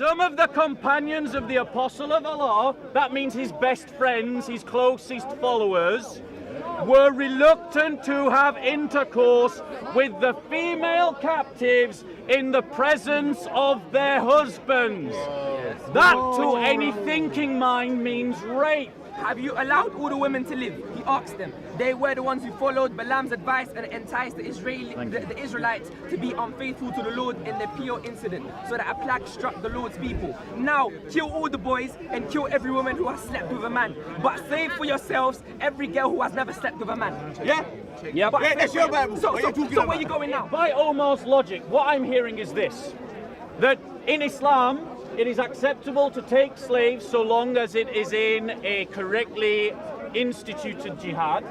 Some of the companions of the Apostle of Allah, that means his best friends, his closest followers, were reluctant to have intercourse with the female captives in the presence of their husbands. That, to any thinking mind, means rape. Have you allowed all the women to live? He asked them. They were the ones who followed Balaam's advice and enticed the Israelites to be unfaithful to the Lord in the Peor incident, so that a plague struck the Lord's people. Now, kill all the boys and kill every woman who has slept with a man. But save for yourselves every girl who has never slept with a man. Yeah? Yeah, but that's your Bible. So where are you going now? By Omar's logic, what I'm hearing is this, that in Islam, it is acceptable to take slaves so long as it is in a correctly instituted jihad,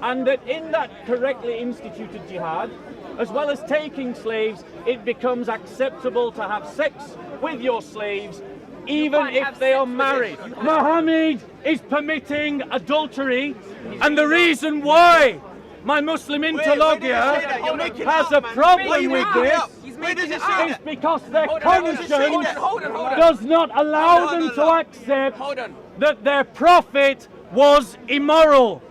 and that in that correctly instituted jihad, as well as taking slaves, it becomes acceptable to have sex with your slaves even if they are married. Muhammad is permitting adultery, and the reason why my Muslim interlocutor has a problem with this is because their conscience does not allow them to accept that their prophet was immoral.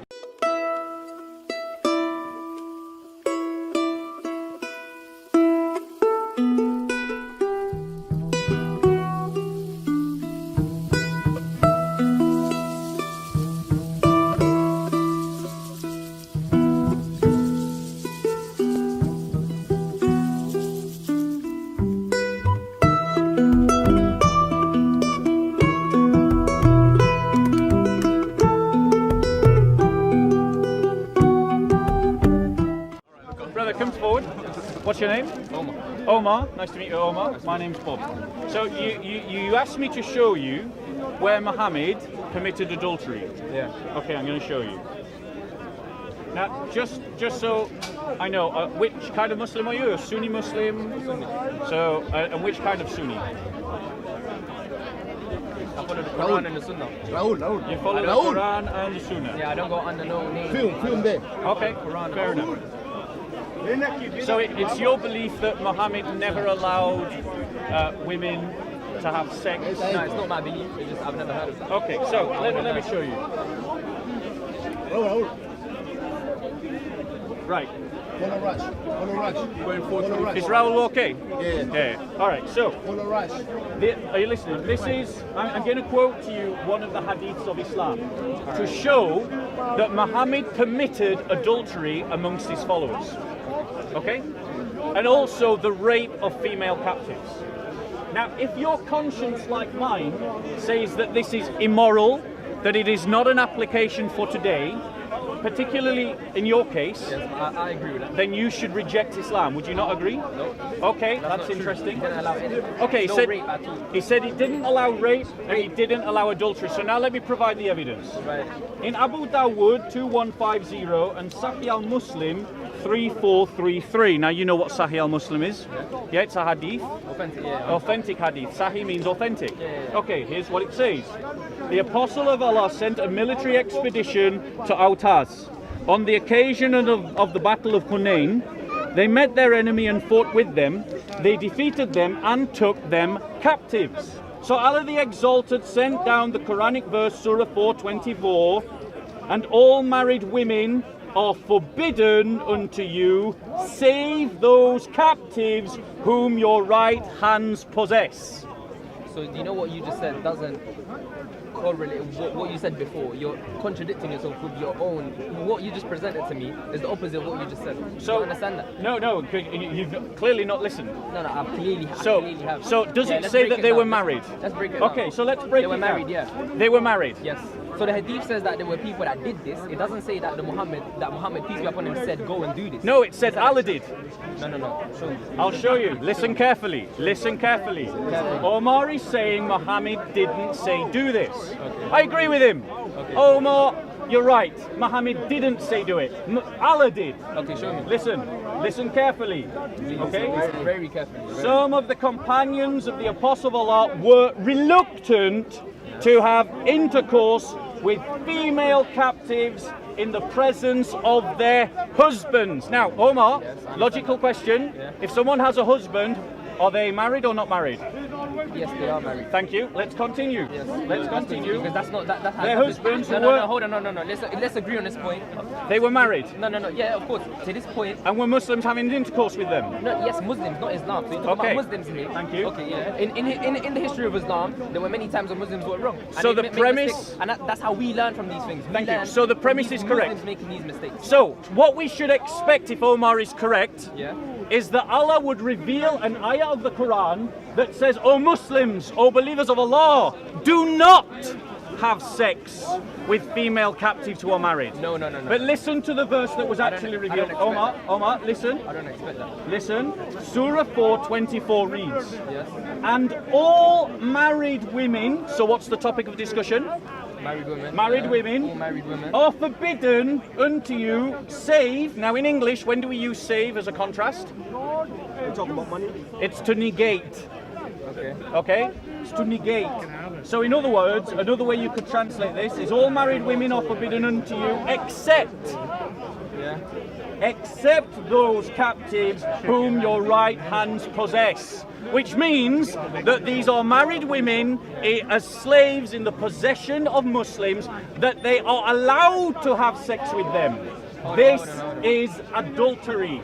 Come forward. What's your name? Omar. Omar. Nice to meet you, Omar. My name's Bob. So you asked me to show you where Muhammad committed adultery. Yeah. Okay, I'm going to show you. Now, just so I know, which kind of Muslim are you? A Sunni Muslim? Sunni. So, and which kind of Sunni? I follow the Quran and the Sunnah. Raul. You follow the Quran and the Sunnah? Yeah, I don't go under no name. Film there. Okay, Quran. Fair enough. So it's your belief that Muhammad never allowed women to have sex? No, it's not my belief. It's just I've never heard of it. Okay, so let me show you. Raul. Right. Follow rush. Is Raul okay? Yeah. All right, so Follow rush. are you listening? This is, I'm going to quote to you one of the hadiths of Islam to show that Muhammad committed adultery amongst his followers. Okay? And also the rape of female captives. Now, if your conscience, like mine, says that this is immoral, that it is not an application for today, particularly in your case, Yes, I agree with that. then you should reject Islam. Would you not agree? No. Okay, That's that's not interesting. True. He didn't allow any. Okay, no rape at all. he said he didn't allow rape and he didn't allow adultery. So now let me provide the evidence. Right. In Abu Dawood 2150 and Sahih al-Muslim 3433. Now you know what Sahih al-Muslim is? Yeah, it's a hadith. Authentic, yeah. Authentic hadith. Sahih means authentic. Yeah. Okay, here's what it says. The Apostle of Allah sent a military expedition to Autaz. On the occasion of the Battle of Hunain, they met their enemy and fought with them. They defeated them and took them captives. So Allah the Exalted sent down the Quranic verse Surah 4:24, and all married women are forbidden unto you, save those captives whom your right hands possess. So do you know what you just said doesn't correlate with what you said before? You're contradicting yourself with your own. What you just presented to me is the opposite of what you just said. So you understand that? No, you've clearly not listened. No, I clearly have. So does it let's say break that it they down. were married? Let's break it down. Okay, so let's break it down. They were married, yeah. They were married. Yes. So the hadith says that there were people that did this. It doesn't say that Muhammad, peace be upon him, said go and do this. No, it said Allah did. No. Show me. I'll show you. Listen carefully. Omar is saying Muhammad didn't say do this. Okay. I agree with him. Okay. Omar, you're right. Muhammad didn't say do it. Allah did. Okay, show me. Listen carefully. Please, Okay? listen very carefully. Some of the companions of the Apostle of Allah were reluctant to have intercourse with female captives in the presence of their husbands. Now, Omar, logical question. If someone has a husband, are they married or not married? Yes, they are married. Thank you. Let's continue. Yes. Let's continue. Because that's not that. That Their husbands No, were- no, hold on, no. Let's agree on this point. They were married. No. Yeah, of course. To this point. And were Muslims having intercourse with them? No, yes, Muslims, not Islam. So you're talking Okay. about Muslims here. Thank you. Okay, yeah. In the history of Islam, there were many times when Muslims were wrong. And So they the made premise- mistakes. And that's how we learn from these things. We Thank you. learn So the from premise these is correct. Muslims making these mistakes. So, what we should expect if Omar is correct Yeah. is that Allah would reveal an ayah of the Quran that says, O Muslims, O believers of Allah, do not have sex with female captives who are married. No. But listen to the verse that was actually I don't revealed. expect Omar, listen. I don't expect that. Listen. Surah 4:24 reads, Yes. and all married women, so what's the topic of discussion? Married women. Married yeah. women. All married women. Are forbidden unto you, save. Now in English, when do we use save as a contrast? We're talking about money. It's to negate. Okay. Okay? It's to negate. So in other words, another way you could translate this is all married women are forbidden unto you Yeah. except those captives whom your right hands possess. Which means that these are married women as slaves in the possession of Muslims, that they are allowed to have sex with them. This is adultery,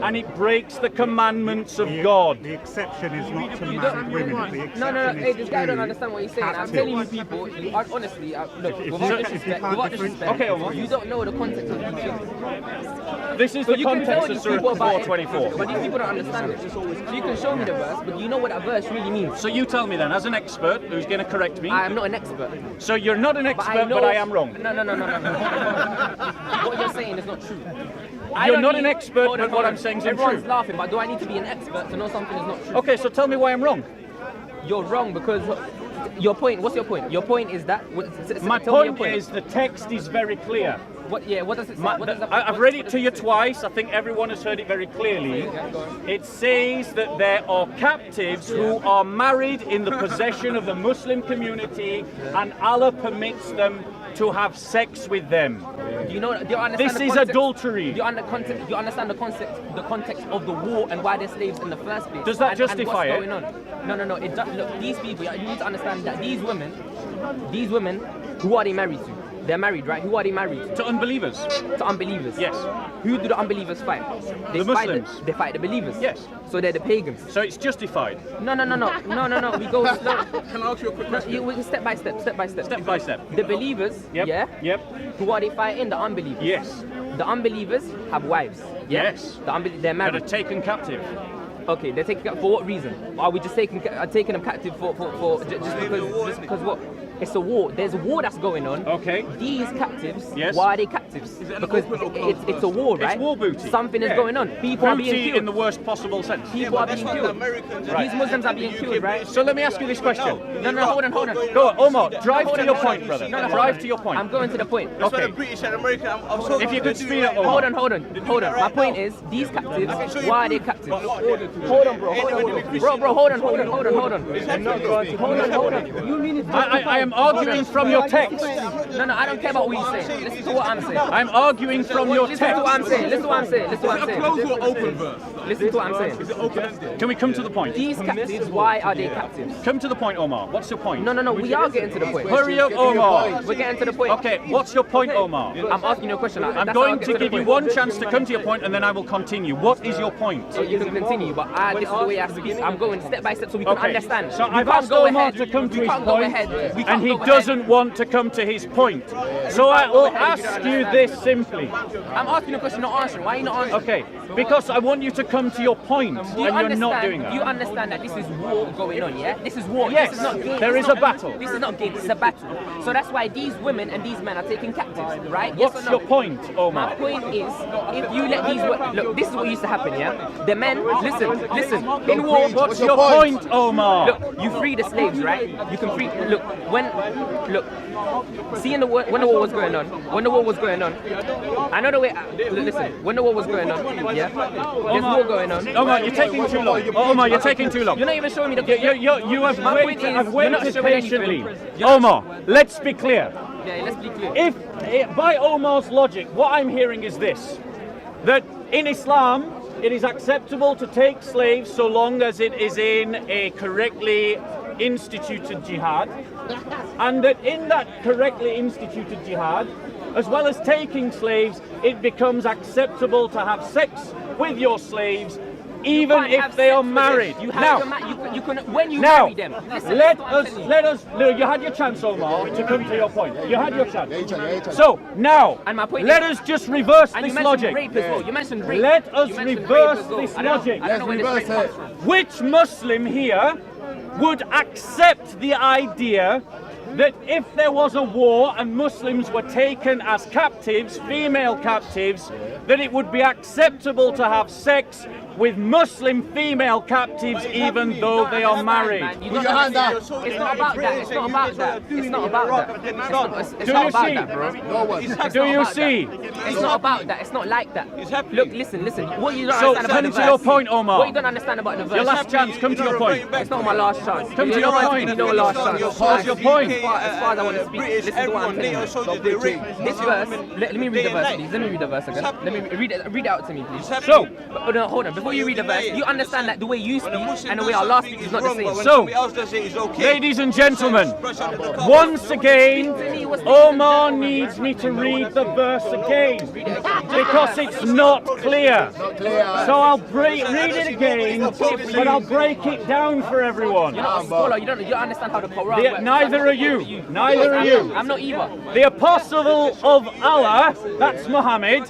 and it breaks the commandments of God. The exception is not to You married women. The exception No. Hey, is this guy don't to understand what he's saying. I'm captives. telling you, people. You are, honestly, look. If Without you disrespect, can't without differentiate- disrespect. Okay, Omar. You don't know the context of these things. This is So the you can tell context of these Surah people about it, 4:24. but these people don't understand it. So you can show me the verse, but you know what that verse really means. So you tell me then, as an expert who's going to correct me. I am not an expert. So you're not an expert, but I am wrong. No. What you're saying is not true. You're not an expert, but what I'm saying is Everyone's untrue. laughing, but do I need to be an expert to know something is not true? Okay, so tell me why I'm wrong. You're wrong because your point. What's your point? Your point is that. My tell me your point is the text is very clear. What? Yeah. What does it say? What does that- I've read it to you twice. I think everyone has heard it very clearly. Yeah, go on. It says that there are captives who are married in the possession of the Muslim community, and Allah permits them to have sex with them. Do you know? Do you understand This the is context? adultery. Do you understand the context of the war and why they're slaves in the first place? Does that and justify what's it? going on? No. It does, look, these people. You need to understand that these women, who are they married to? They're married, right? Who are they married to? To unbelievers. To unbelievers. Yes. Who do the unbelievers fight? They The fight Muslims. they fight the believers. Yes. So they're the pagans. So it's justified. No. We go slow. Can I ask you a quick question? We step by step. Step by step. The believers, Yep. yeah. Yep. Who are they fighting? The unbelievers. Yes. The unbelievers have wives. Yeah? Yes. They're That married. are taken captive. Okay, they're taken for what reason? Are we just taking them captive for just because what? It's a war. There's a war that's going on. Okay. These captives. Yes. Why are they captives? Because it's a war, right? It's war booty. Something is Yeah. going on. People are being Booty killed. in the worst possible sense. People are being killed. These Muslims are being killed, right? So let me ask you this question. No, hold on. Go on, Omar, drive Hold to on, your hold on. point, brother. No, hold Drive on. to your point. I'm going to the point. That's why Okay. the British and American. I'm so If you could speed up, Omar. Hold on. My point is, these captives, why are they captives? Hold on, bro. Bro, hold on. Hold on. You mean it? I am arguing from your text. No, I don't care about what you're saying. Listen to what I'm saying. I'm arguing from your Listen to what I'm text. saying. Listen to what I'm saying. Close or open verse? Listen to what I'm saying. Can we come to the point? These captives, why are they captives? Come to the point, Omar. What's your point? No. We are getting to the point. Hurry up, Omar. We're getting to the point. Okay, what's your point, Omar? I'm asking you a question. I'm going to give you one chance to come to your point, and then I will continue. What is your point? So you can continue, but this is the way I speak. I'm going step by step so we can Okay, understand. so We I've can't asked go Omar ahead. to come to We his can't go point, ahead. We and can't he go ahead. doesn't want to come to his point. So I will ask you this simply. I'm asking a question, not answering. Why are you not answering? Okay, because I want you to come to your point, and you're not doing You that. understand that this is war going on, yeah? This is war. Yes, This is not game. there This is a battle. This is not game. This is a battle. So that's why these women and these men are taken captives, right? Yes What's or your no? point, My Omar? point is, if you let these look, this is what used to happen, yeah. The men, listen. In war, What's your point, Omar? look, you free the slaves, right? You can free. Look, see when the war was going on. I know the way. Listen, when the war was going on, yeah. There's war going on. Omar, you're taking too long. Omar, you're taking too long. You're not even showing me the. You have My point waited, is, I've you're not waited showing patiently. anything. Omar, let's be clear. Yeah, let's be clear. If by Omar's logic, what I'm hearing is this: that in Islam, it is acceptable to take slaves so long as it is in a correctly instituted jihad, and that in that correctly instituted jihad, as well as taking slaves, it becomes acceptable to have sex with your slaves, even if they are married. You have Now, you can when you now, marry them. Listen, let that's what I'm us, telling you. let us, no, you had your chance, Omar, to come to your point. You had your chance. Yeah. So, now, And my point let is- us just reverse And you this mentioned logic. rape as well. You mentioned rape. Let us You mentioned reverse rape as well. this I don't know- logic. I don't know where this rape comes from. Which Muslim here would accept the idea that if there was a war and Muslims were taken as captives, female captives, that it would be acceptable to have sex with Muslim female captives even though they are married? Man, you Put don't your hand understand. up. It's not about that. It's not about that. It's not about that. It's not Do you about see? that, bro. No one. It's Do not you about see? that. It's not about that. It's not like that. Look, listen. What you don't So, understand come about to the your verse. point, Omar. What you don't understand about the verse. Your last chance, come to your point. It's not my last chance. Come to You your don't point. give me no last chance. What's your point? As far as I want to speak, listen to what I'm telling you. This verse, let me read the verse, please. Let me read the verse again. Let me read it out to me, please. So, But no, hold on. Before you read the verse, you understand that the way you speak and the way Allah speaks is not the same. So, ladies and gentlemen, once again, Omar needs me to read the verse again because it's not clear. So I'll read it again, but I'll break it down for everyone. You're not a scholar. You don't understand how the Quran works. Neither are you. Neither are you. I'm not either. The apostle of Allah, that's Muhammad,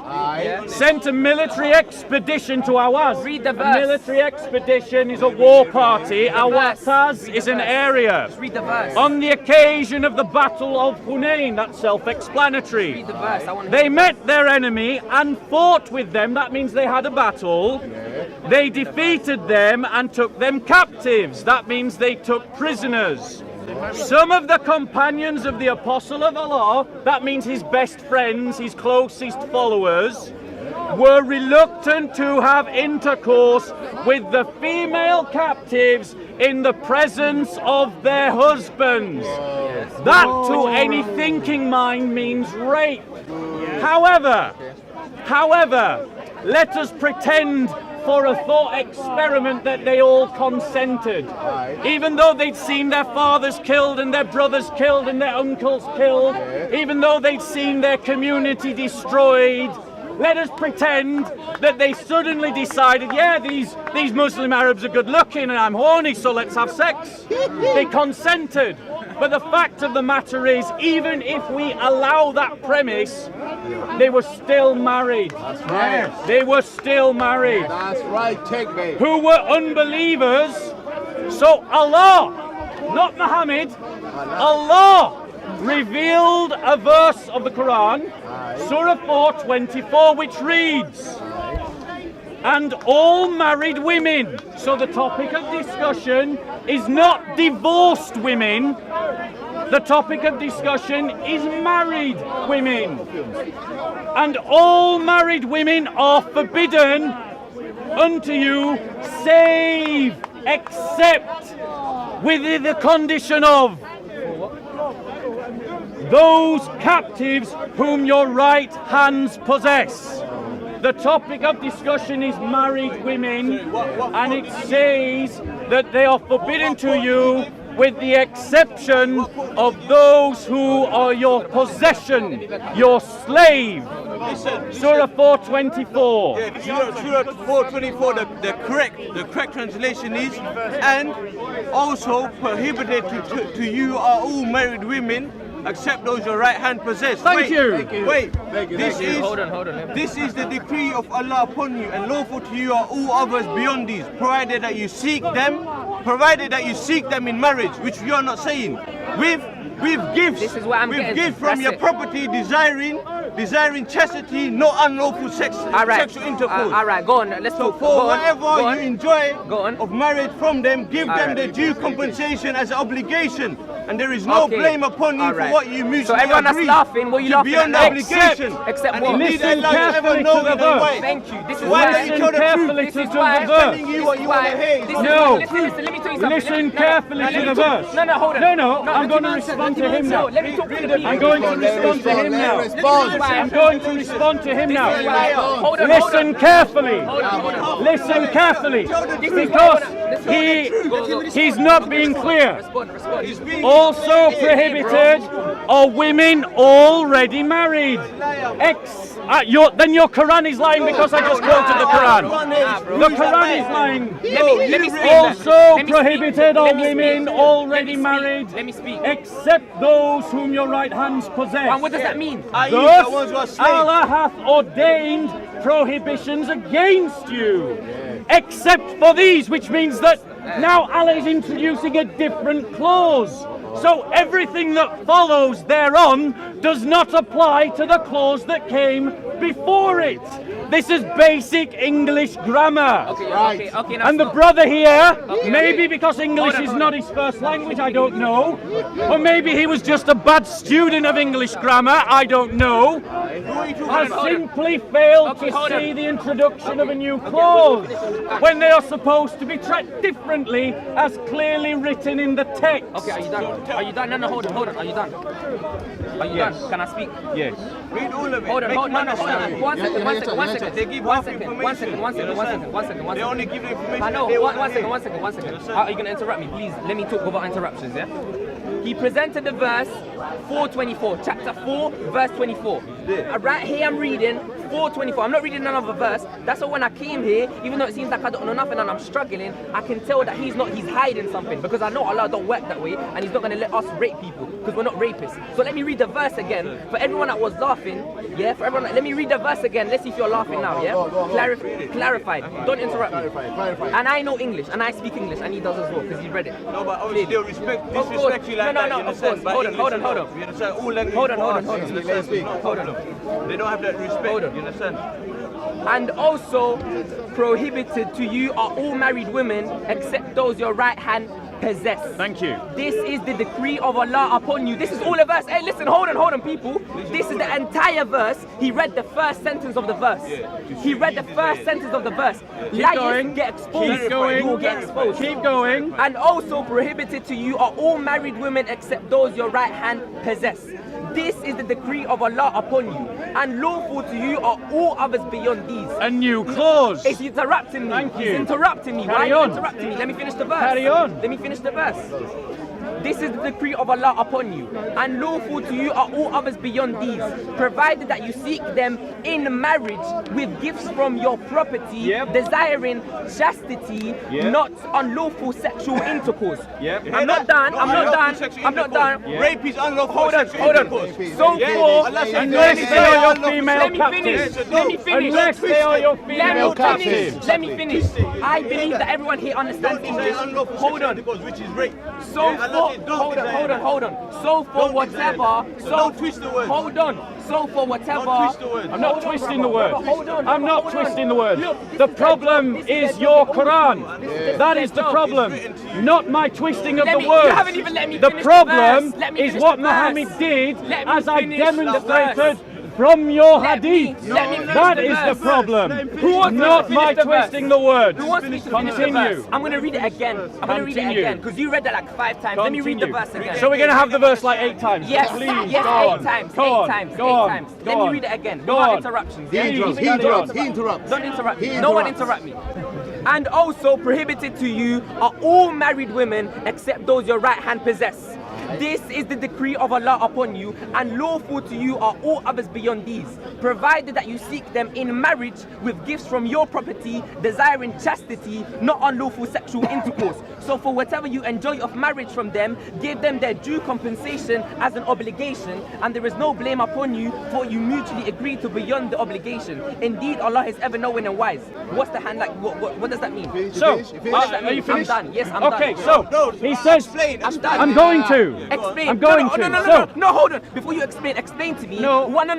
sent a military expedition to Awaz. Read the A verse. military expedition is a war party. Awaz is an area. Read the verse. On the occasion of the Battle of Hunain, that's self-explanatory. Read the verse. I want They met their enemy and fought with them. That means they had a battle. They defeated them and took them captives. That means they took prisoners. Some of the companions of the Apostle of Allah, that means his best friends, his closest followers, were reluctant to have intercourse with the female captives in the presence of their husbands. That, to any thinking mind, means rape. However, let us pretend for a thought experiment that they all consented. Even though they'd seen their fathers killed and their brothers killed and their uncles killed, even though they'd seen their community destroyed, let us pretend that they suddenly decided, yeah, these Muslim Arabs are good looking and I'm horny, so let's have sex. They consented. But the fact of the matter is, even if we allow that premise, they were still married. That's right. They were still married. That's right. Take me. Who were unbelievers. So Allah, not Muhammad, Allah revealed a verse of the Quran, Surah 4:24, which reads, and all married women. So the topic of discussion is not divorced women. The topic of discussion is married women. And all married women are forbidden unto you, save, except, with the condition of those captives whom your right hands possess. The topic of discussion is married women, and it says that they are forbidden to you with the exception of those who are your possession, your slave. Surah 4:24. Surah 4:24, the correct translation is, and also prohibited to you are all married women, except those your right hand possess. Thank you. Wait. Thank you. Hold on. This is the decree of Allah upon you, and lawful to you are all others beyond these, provided that you seek them in marriage, which you are not saying. With gifts. This is what I'm with getting. gifts from That's your it. property, desiring chastity, no unlawful sexual intercourse. All right, go on. Let's So talk. for Go on. whatever Go on. you enjoy Go on. of marriage from them, give them Alright. the due compensation as an obligation, and there is no Okay. blame upon you Alright. for what you mutually So everyone that's agree laughing, what you to laughing beyond at? obligation. Except and what? indeed Listen Allah is ever carefully to knowing the and verse. wise. Thank you. This is Why why. don't you tell the carefully truth? to This is the why. verse. Telling you what you want to hear. This is No. Listen, let me tell you something. Listen carefully to the verse. No, hold on. No, I'm going to respond to him now. Let me talk to the people. I'm going to respond to him now. This is why I'm going to respond to him now. Hold on, Listen carefully. hold on. Listen carefully. Because he's not being clear. Respond. Also prohibited are women already married. Then your Quran is lying because I just quoted the Quran. The Quran is lying. Let me speak. Also prohibited are women already married, Let me speak. except those whom your right hands possess. And what does that mean? Thus, Allah hath ordained prohibitions against you, except for these, which means that now Allah is introducing a different clause. So everything that follows thereon does not apply to the clause that came before it. This is basic English grammar. Okay. Now And the stop. brother here, Okay. maybe because English is not his first language, I don't know. Or maybe he was just a bad student of English grammar, I don't know. Has simply failed to hold on. see the introduction of a new clause when they are supposed to be treated differently as clearly written in the text. Okay, are you done? Are you done? No, hold on. Are you done? Are you Yes. done? Can I speak? Yes. Read all of it. Hold on. Make One it second. understand. One second. They give half information. They only give the information. I know. they One want to hear. second. Understand? Are you going to interrupt me? Please, let me talk without interruptions, yeah? He presented the verse 4:24, chapter 4, verse 24. Right here I'm reading 4:24. I'm not reading another verse. That's why when I came here, even though it seems like I don't know nothing and I'm struggling, I can tell that he's hiding something, because I know Allah don't work that way and he's not going to let us rape people because we're not rapists. So let me read the verse again for everyone that was laughing. Yeah, for everyone. Let me read the verse again. Let's see if you're laughing now. Yeah, clarified. Don't interrupt me. Clarify. And I know English and I speak English and he does as well because he read it. No, but obviously they'll disrespect you like No, that. no, You of understand? course. Hold on. You understand? All language Hold on. parts, you understand? Hold on. They don't have that respect. Hold on. You understand? And also prohibited to you are all married women except those your right hand possess. Thank you. This is the decree of Allah upon you. This is all a verse. Hey, listen, hold on, people. This is the entire verse. He read the first sentence of the verse. He read the first sentence of the verse. Liars going. get exposed. Keep going. You will get exposed. Keep going. And also prohibited to you are all married women except those your right hand possess. This is the decree of Allah upon you, and lawful to you are all others beyond these. A new clause. He's interrupting me. Thank you. He's interrupting me. Carry Why are you on. interrupting me? Let me finish the verse. Carry on. Let me finish the verse. This is the decree of Allah upon you, and lawful to you are all others beyond these, provided that you seek them in marriage with gifts from your property, desiring chastity, not unlawful sexual intercourse. I'm not done. Rape is unlawful. Hold on. So for Unless they are your female Let me finish. captives. Let me finish. Unless they are your female captives. Let me finish. I believe that everyone here understands English. Hold on. Which is rape. So hold on. So for whatever. Don't twist the word. Hold on. So for whatever. Don't twist the word. I'm not twisting the word. Hold on. I'm not Hold on. twisting the word. Look, this The is problem their job. is This is your their job. Quran. This is That their is the job. problem, not my twisting of Let the me- you words. haven't even let me The finish the problem verse. Let me is finish what the verse. Muhammad did, Let me as I finish the demonstrated verse. from your Let me- hadith. let me finish That the is the verse. problem, Who wants me to not finish my the verse? twisting the words. Who wants me to finish the verse? Continue. I'm going to read it again. I'm going to read it Continue. again because you read that like 5 times. Let me read the Continue. verse again. So we're going to have the verse like 8 times. Yes, Please, yes, go 8 on. times, Go 8 on. times, Go 8 on. times. Go Let me on. read it again. Go Without on. interruptions. He Yeah? interrupts. He interrupts. Don't interrupt me. He No one interrupts. interrupt me. And also prohibited to you are all married women except those your right hand possess. This is the decree of Allah upon you, and lawful to you are all others beyond these, provided that you seek them in marriage with gifts from your property, desiring chastity, not unlawful sexual intercourse. So for whatever you enjoy of marriage from them, give them their due compensation as an obligation, and there is no blame upon you, for you mutually agree to beyond the obligation. Indeed, Allah is ever knowing and wise. What's the hand like? What does that mean? So, What does that are you mean? I'm finished? done. Yes, I'm Okay, done. so he says, I'm done. I'm going to. Explain. I'm going no, to. No, no, no, So- no, hold on. Before you explain to me. No. No. You're not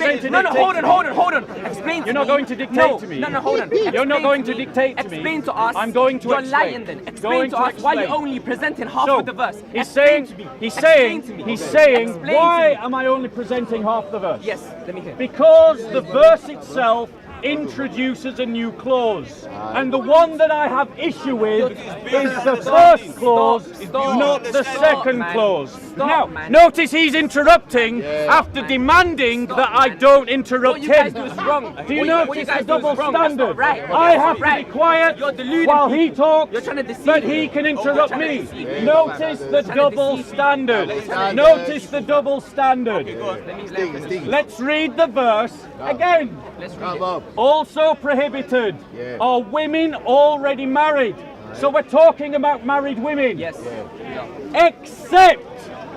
going to No, dictate hold to on, me. hold on. Explain to me. You're not going to dictate to me. No, hold on. You're not Explain going to dictate to me. Explain to us. I'm going to You're explain. lying then. Going Explain to to us why you're explain. only presenting half So, of the verse. he's Explain saying, to me. he's Explain saying, to me. he's saying, Explain why to me. am I only presenting half the verse? Yes, let me hear. Because the verse itself introduces a new clause. And the one that I have issue with is the first clause, not the second clause. Now, notice he's interrupting after demanding that I don't interrupt What you guys him. do is wrong. Do you What notice you the guys do is double wrong. That's standard? not right. I That's have not to be quiet You're deluding while he people. talks, You're trying to deceive but me. he can You're interrupt trying to me. deceive me. Notice the double standard. Notice the double standard. Let's read the verse again. Let's read Come it. up. Also prohibited Yeah. are women already married. So we're talking about married women. Yes. Except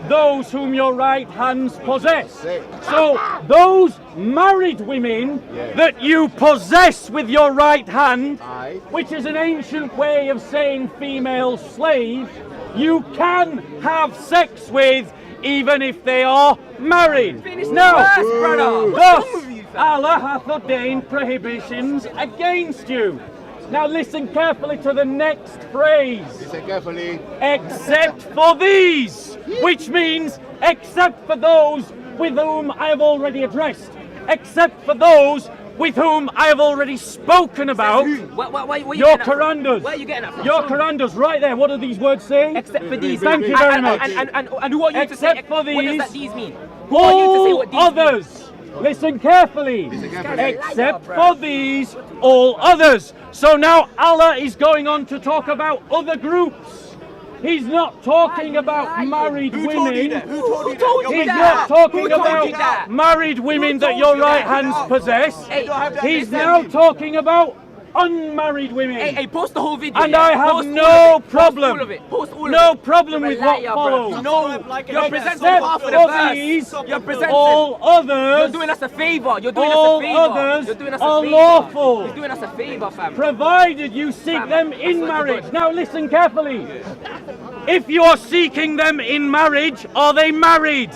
those whom your right hands possess. So those married women that you possess with your right hand, Aye. which is an ancient way of saying female slave, you can have sex with even if they are married. Finish the Now, verse, brother. What's thus wrong with you, fam? Allah hath ordained prohibitions against you. Now listen carefully to the next phrase. Listen carefully. Except for these, which means except for those with whom I have already addressed, except for those with whom I have already spoken about. Where you Your getting that from? Qurandas. Where are you getting that from? Your Qurandas, right there. What do these words say? Except for these. Thank you very much. And who are you to say? Except for What does these, that these mean? Who are you to say All what these mean? others. Listen carefully. carefully. Except for these, all others. So now Allah is going on to talk about other groups. He's not talking about married women. Who told you He's that? not talking Who told about you that? married women Who that told your you right that? hands possess. Hey, He's now talking about unmarried women. Hey, post the whole video. And yeah? I have Post all no of it. problem. Post all of it. Post all of No it. problem You're with a what liar, follows. bro. No, you're presenting Except half of the for verse. these, You're presenting. all You're others, doing us a favor. You're doing us all a favor. others You're doing us are a favor. lawful. You're doing us a favor, fam. provided you seek Fam, them I in swear to marriage. God. Now listen carefully. If you are seeking them in marriage, are they married?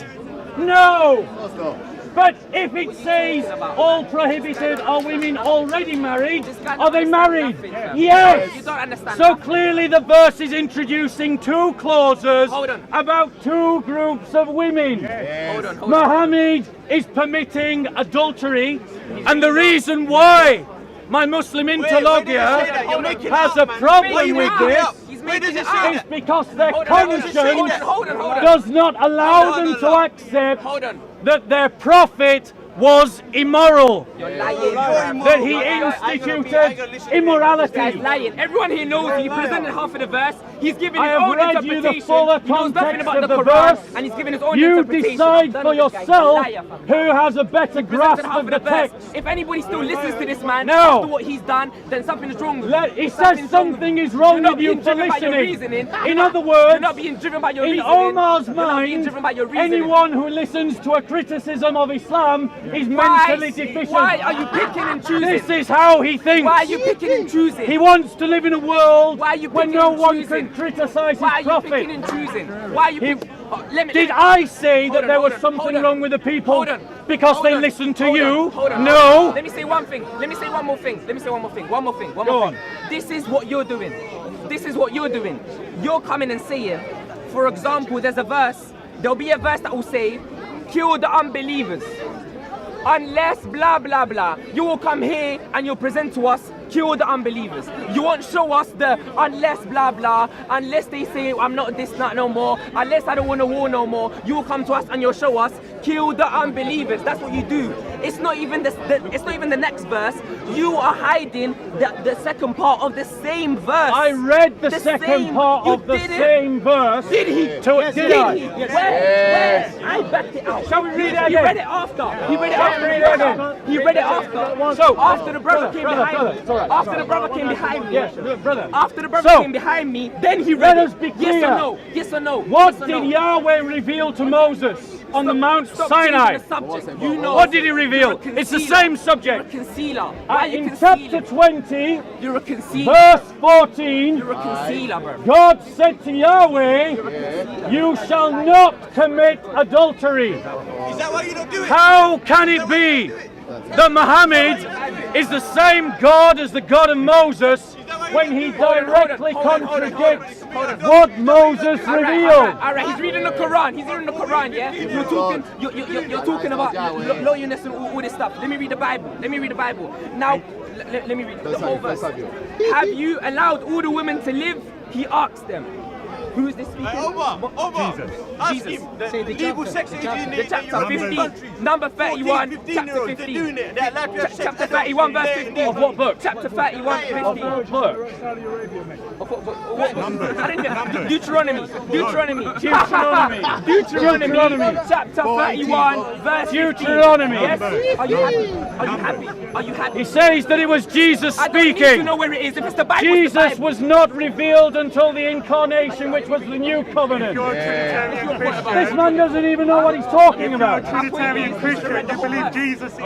No. Let's go. But if it says all prohibited are women already married, This guy are they don't married? understand nothing, fam. Yes. You don't understand So nothing. clearly the verse is introducing two clauses Hold on. about two groups of women. Hold on. Muhammad is permitting adultery, and the reason why my Muslim interlocutor has a problem with this Where does it is because their Hold on, conscience hold on. does not allow them to accept Hold on. that their prophet was immoral, You're lying. that he instituted immorality. Guy's lying. Everyone here knows he presented half of the verse. He's giving I his have own read you the interpretation. fuller He knows nothing context about of the the Quran, verse. and he's giving his own You interpretation. decide I'm done for with this guy. He's a yourself liar, fam. who has a better Presented grasp half of of the the verse. text. If anybody still listens to this man No. after what he's done, then something is wrong with him. He says Something's wrong with something him. is wrong You're not with you being for driven by your listening. reasoning. In other words, you're not being driven by your in reasoning. Omar's You're not being mind, driven by your reasoning. anyone who listens to a criticism of Islam is Why? mentally deficient. Why are you picking and choosing? This is how he thinks. Why are you picking and choosing? He wants to live in a world Why are you where picking no and one choosing? can criticize Why are his you prophet. picking and choosing? Why are you He- picking? Let me. Did I say Hold that on, there hold was on, something hold on. wrong with the people Hold on. because Hold they on. listened to Hold you? on. Hold on. No. Let me say one thing. Let me say one more thing. Let me say one more thing. One more thing. One Go more on. thing. This is what you're doing. This is what you're doing. You're coming and saying, for example, there's a verse. There'll be a verse that will say, kill the unbelievers. Unless blah blah blah, you will come here and you'll present to us, kill the unbelievers. You won't show us the unless blah blah, unless they say I'm not this not no more, unless I don't want to war no more. You will come to us and you'll show us, kill the unbelievers. That's what you do. It's not even it's not even the next verse. You are hiding the second part of the same verse. I read the second same- part you of the didn't? same verse. Did he? Did I? Where? I backed it out. Shall we read it He again? read it after. He read it Shall after. we read it again? He read it after. So, after the brother came brother, behind me. it's all right. After the brother came behind me. Yes, brother. After the brother So, came behind me, then he read let us it. be Yes clear. or no? Yes or no? What yes or did no? Yahweh reveal to Moses on the Mount Stop Sinai? changing the subject. You know. What did he reveal? You're a It's the concealer. same subject. You're a concealer. Why are you In concealing? chapter 20, You're a concealer. verse 14, You're a concealer, bro. God said to Yahweh, you shall not commit adultery. Is that why you don't do it? How can it be that Muhammad is the same God as the God of Moses, when he directly contradicts what Moses revealed. All right, he's reading the Quran. He's reading the Quran, yeah? You're talking about loneliness and all this stuff. Let me read the Bible. Now, let me read the whole verse. Have you allowed all the women to live? He asked them. Who is this speaking? Ask him. The evil sex is in The chapter 15, number 31, chapter 15. Chapter 31, verse 15. Of what book? Chapter 31, 15. Of what book? What I didn't get Deuteronomy. Chapter 31, verse 15. Deuteronomy. Yes? Are you happy? He says that it was Jesus I don't need to speaking. know where it is. If it's the Bible, it's the Jesus Bible. was not revealed until the incarnation, which was the new covenant. You're a Trinitarian Christian. This man doesn't even know what he's talking If you're a about. Trinitarian Christian, you believe Jesus is the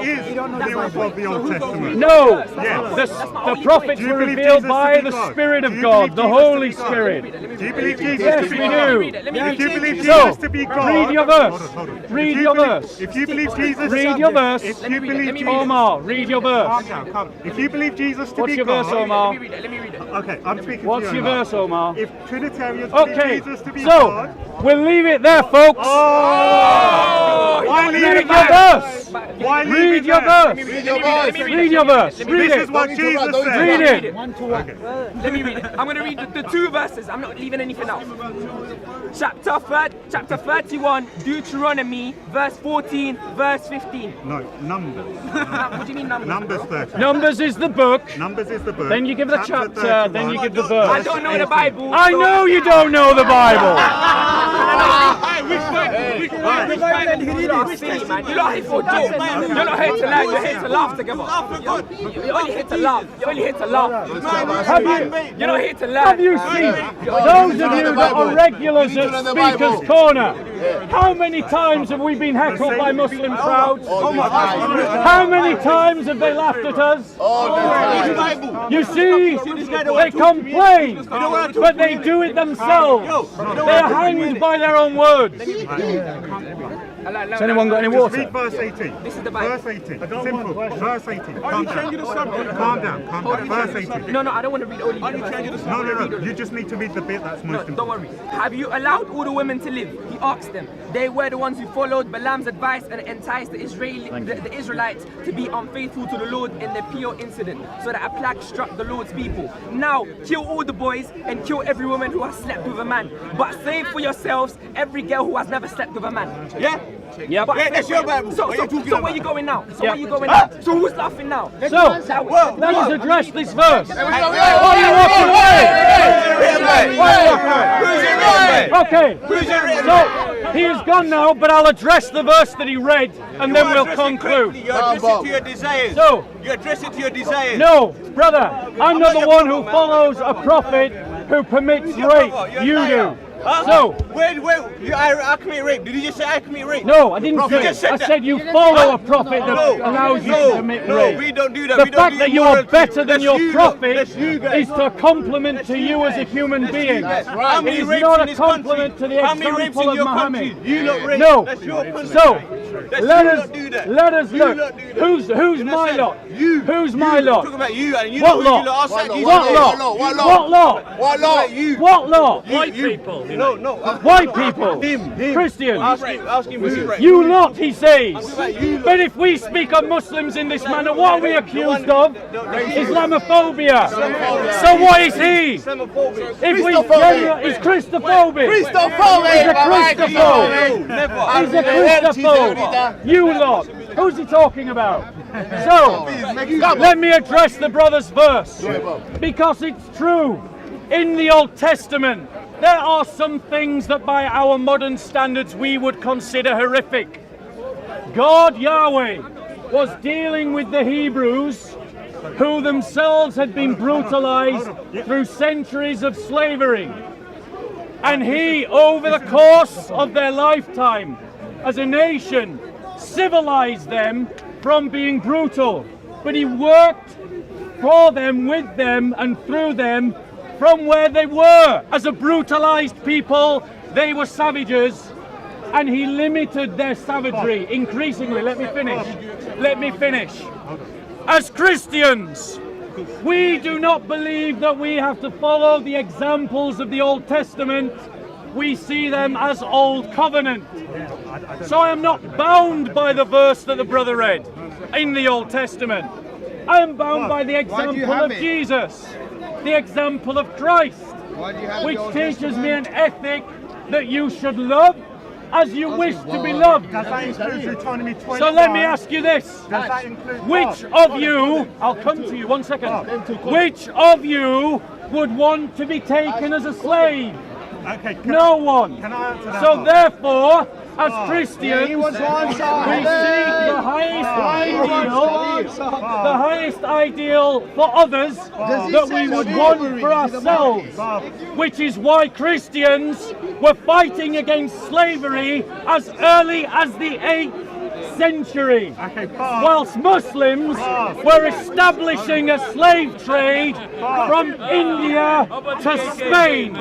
fulfillment of the Old Testament. No, Yes. the prophets Do you were believe revealed Jesus by to be the God? Spirit Do of you God, believe the Jesus to Holy be God? Spirit. Do you believe Jesus Yes, to be we God? do. If you believe So, Jesus to be God, read your verse. Hold on. Read If you your believe- verse. If you believe Jesus, Read your verse. If you believe Jesus, Omar, read your verse. calm down. If you believe Jesus to What's be your verse, God, Omar? Let me read it. okay, I'm speaking What's to you. your Omar. verse, Omar? If Trinitarians believe Okay, Jesus to be so God, we'll leave it there, folks. why leave Read it your there? verse. Why leave Read it your there? verse. Read your verse. Read your verse. Read This it. is what Jesus said. Read it. Let me read it. I'm going to read the two verses. I'm not leaving anything else. Chapter 31, Deuteronomy, verse 14, verse 15. No, Numbers. What do you mean numbers? Numbers 30. Numbers is the book. Numbers is the book. Then you give the Chapter chapter, then you 31. give the I verse. don't know the Bible. I know you don't know the Bible. You're silly, man. You're not here for a joke. You're not here to learn. You're here to laugh together. You're only here to laugh. You're only here to laugh. You're not here to learn. Have you seen those of you that are regulars at Speaker's Corner? How many times have we been heckled by Muslim crowds? How many times have they laughed at us? You see, they complain, but they do it themselves. They are hanged by their own words. Has anyone got any Just water? read verse 18. This is the Bible. Verse 18. Simple. Verse 18. Calm down. Calm down. Verse 18. No, I don't want to read only verse. No. You just need to read the bit that's most Don't important. worry. Have you allowed all the women to live? He asked them. They were the ones who followed Balaam's advice and enticed the Israelites to be unfaithful to the Lord in the Peor incident, so that a plague struck the Lord's people. Now, kill all the boys and kill every woman who has slept with a man. But save for yourselves every girl who has never slept with a man. Yeah? Yep. But That's your Bible. So What are you talking where about? you going now? So Yeah. where you going now? So who's laughing now? So, let us address this verse. Why are you walking away? Okay, so he is gone now, but I'll address the verse that he read, and then we'll conclude. You address it to your desires. So, You address it to your desires. no, brother, I'm not the one who follows a prophet who permits rape. You do. So, Wait, I commit rape. Did you just say I commit rape? no, I didn't say just it. said I that. said you follow a prophet that allows you to commit rape. we don't do that. The We don't fact do that you are immorality. better than That's your you, prophet that's you guys. is to compliment to you as a human being. How It many is rapes not in a this compliment to country? the How many rapes example in of your Muhammad. country? You lot rape. No. That's your punishment. So, That's let you us lot do that. let us You look. lot do that. Who's That's my it. lot? You. Who's my I'm lot? talking about you and you What lot. lot? You lot. I'll sack you. What lot? What lot? What lot? What lot? You. What lot? White people. No. White people. Him. Christians. Ask him who. You lot, he says. about you lot. But if we speak of Muslims in this manner, what are we accused of? Islamophobia. So what is he? If we he's Christophobic. He's a Christophobe. He's a Christophobe. You lot. Who's he talking about? So, let me address the brother's verse. Because it's true. In the Old Testament, there are some things that by our modern standards we would consider horrific. God, Yahweh, was dealing with the Hebrews who themselves had been brutalized through centuries of slavery. And he, over the course of their lifetime, as a nation, civilized them from being brutal. But he worked for them, with them, and through them from where they were. As a brutalized people, they were savages, and he limited their savagery increasingly. Let me finish. As Christians, We do not believe that we have to follow the examples of the Old Testament. We see them as Old Covenant. So I am not bound by the verse that the brother read in the Old Testament. I am bound by the example of Jesus, the example of Christ, which teaches me an ethic that you should love as you wish to be loved. Does that include Deuteronomy 21? So let me ask you this. Does that include Which of you, I'll come to you, 1 second. Which of you would want to be taken as a slave? Okay, No one. Can I answer that? So therefore, as Christians, he was one we side. seek the highest ideal for others that we would want for ourselves, which is why Christians were fighting against slavery as early as the 8th century, Okay, whilst Muslims were establishing a slave trade from India to Spain.